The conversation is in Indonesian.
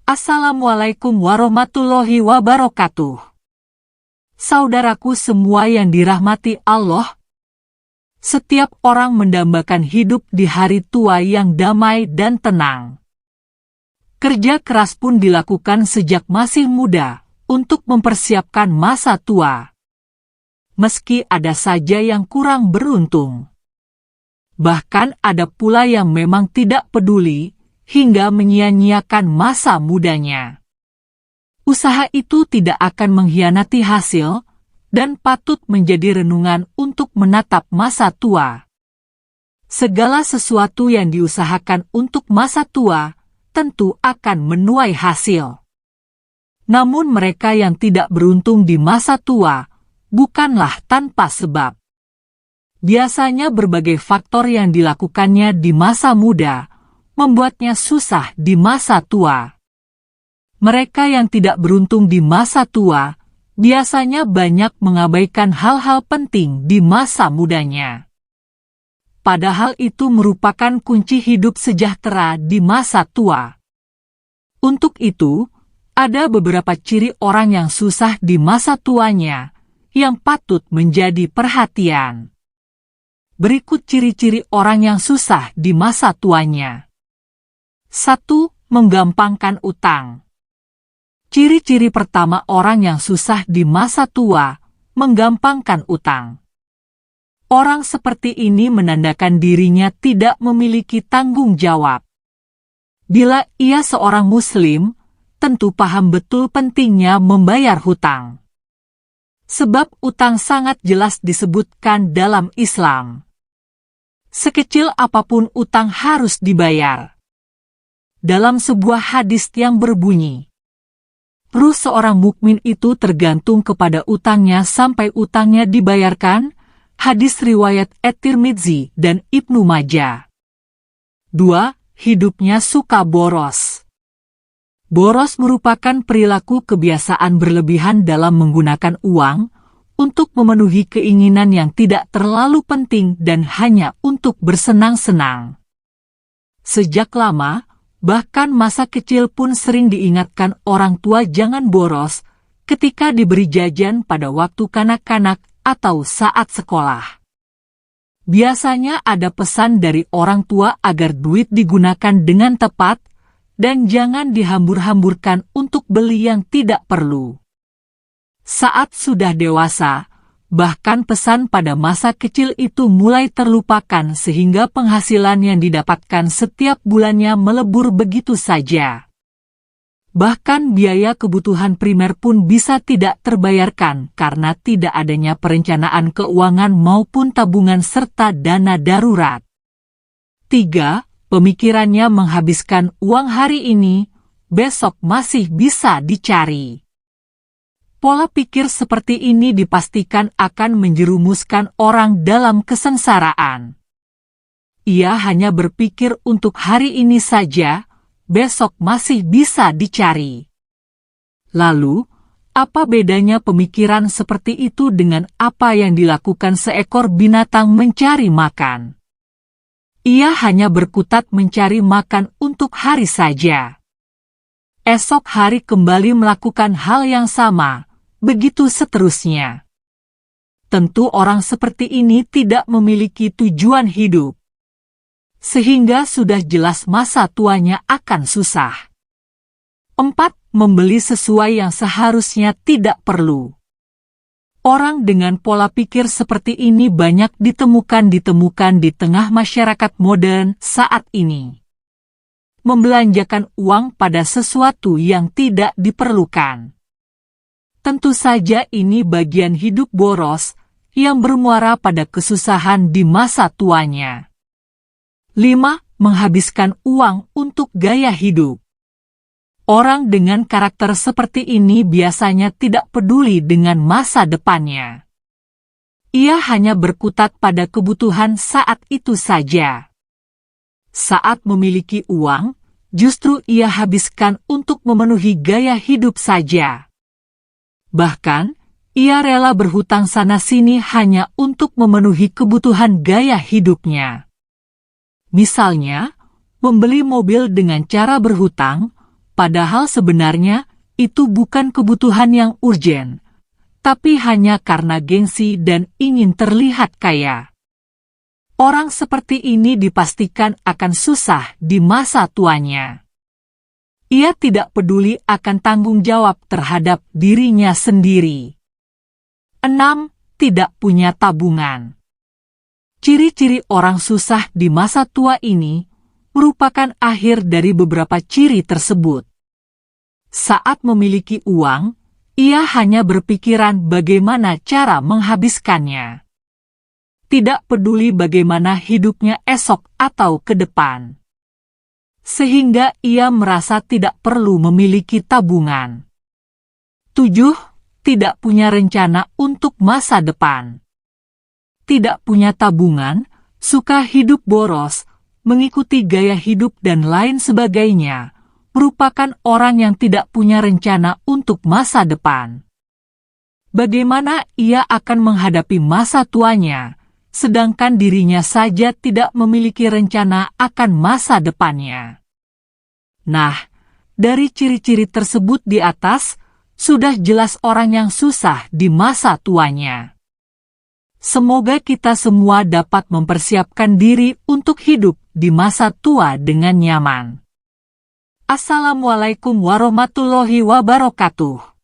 Assalamualaikum warahmatullahi wabarakatuh. Saudaraku semua yang dirahmati Allah, setiap orang mendambakan hidup di hari tua yang damai dan tenang. Kerja keras pun dilakukan sejak masih muda untuk mempersiapkan masa tua. Meski ada saja yang kurang beruntung. Bahkan ada pula yang memang tidak peduli hingga menyia-nyiakan masa mudanya. Usaha itu tidak akan mengkhianati hasil dan patut menjadi renungan untuk menatap masa tua. Segala sesuatu yang diusahakan untuk masa tua tentu akan menuai hasil. Namun mereka yang tidak beruntung di masa tua bukanlah tanpa sebab. Biasanya berbagai faktor yang dilakukannya di masa muda membuatnya susah di masa tua. Mereka yang tidak beruntung di masa tua biasanya banyak mengabaikan hal-hal penting di masa mudanya. Padahal itu merupakan kunci hidup sejahtera di masa tua. Untuk itu, ada beberapa ciri orang yang susah di masa tuanya yang patut menjadi perhatian. Berikut ciri-ciri orang yang susah di masa tuanya. 1. Menggampangkan utang. Ciri-ciri pertama orang yang susah di masa tua, menggampangkan utang. Orang seperti ini menandakan dirinya tidak memiliki tanggung jawab. Bila ia seorang Muslim, tentu paham betul pentingnya membayar hutang. Sebab utang sangat jelas disebutkan dalam Islam. Sekecil apapun utang harus dibayar. Dalam sebuah hadis yang berbunyi, ruh seorang mukmin itu tergantung kepada utangnya sampai utangnya dibayarkan, hadis riwayat At-Tirmidzi dan Ibnu Majah. 2. Hidupnya suka boros. Boros merupakan perilaku kebiasaan berlebihan dalam menggunakan uang untuk memenuhi keinginan yang tidak terlalu penting dan hanya untuk bersenang-senang. Sejak lama, bahkan masa kecil pun sering diingatkan orang tua jangan boros ketika diberi jajan pada waktu kanak-kanak atau saat sekolah. Biasanya ada pesan dari orang tua agar duit digunakan dengan tepat dan jangan dihambur-hamburkan untuk beli yang tidak perlu. Saat sudah dewasa, bahkan pesan pada masa kecil itu mulai terlupakan sehingga penghasilan yang didapatkan setiap bulannya melebur begitu saja. Bahkan biaya kebutuhan primer pun bisa tidak terbayarkan karena tidak adanya perencanaan keuangan maupun tabungan serta dana darurat. 3. Pemikirannya menghabiskan uang hari ini, besok masih bisa dicari. Pola pikir seperti ini dipastikan akan menjerumuskan orang dalam kesengsaraan. Ia hanya berpikir untuk hari ini saja, besok masih bisa dicari. Lalu, apa bedanya pemikiran seperti itu dengan apa yang dilakukan seekor binatang mencari makan? Ia hanya berkutat mencari makan untuk hari saja. Esok hari kembali melakukan hal yang sama. Begitu seterusnya. Tentu orang seperti ini tidak memiliki tujuan hidup. Sehingga sudah jelas masa tuanya akan susah. 4. Membeli sesuai yang seharusnya tidak perlu. Orang dengan pola pikir seperti ini banyak ditemukan di tengah masyarakat modern saat ini. Membelanjakan uang pada sesuatu yang tidak diperlukan. Tentu saja ini bagian hidup boros yang bermuara pada kesusahan di masa tuanya. 5. Menghabiskan uang untuk gaya hidup. Orang dengan karakter seperti ini biasanya tidak peduli dengan masa depannya. Ia hanya berkutat pada kebutuhan saat itu saja. Saat memiliki uang, justru ia habiskan untuk memenuhi gaya hidup saja. Bahkan, ia rela berhutang sana-sini hanya untuk memenuhi kebutuhan gaya hidupnya. Misalnya, membeli mobil dengan cara berhutang, Padahal sebenarnya itu bukan kebutuhan yang urgen, tapi hanya karena gengsi dan ingin terlihat kaya. Orang seperti ini dipastikan akan susah di masa tuanya. Ia tidak peduli akan tanggung jawab terhadap dirinya sendiri. 6. Tidak punya tabungan. Ciri-ciri orang susah di masa tua ini merupakan akhir dari beberapa ciri tersebut. Saat memiliki uang, ia hanya berpikiran bagaimana cara menghabiskannya. Tidak peduli bagaimana hidupnya esok atau ke depan. Sehingga ia merasa tidak perlu memiliki tabungan. 7. Tidak punya rencana untuk masa depan. Tidak punya tabungan, suka hidup boros, mengikuti gaya hidup dan lain sebagainya, merupakan orang yang tidak punya rencana untuk masa depan. Bagaimana ia akan menghadapi masa tuanya, sedangkan dirinya saja tidak memiliki rencana akan masa depannya? Nah, dari ciri-ciri tersebut di atas, sudah jelas orang yang susah di masa tuanya. Semoga kita semua dapat mempersiapkan diri untuk hidup di masa tua dengan nyaman. Assalamualaikum warahmatullahi wabarakatuh.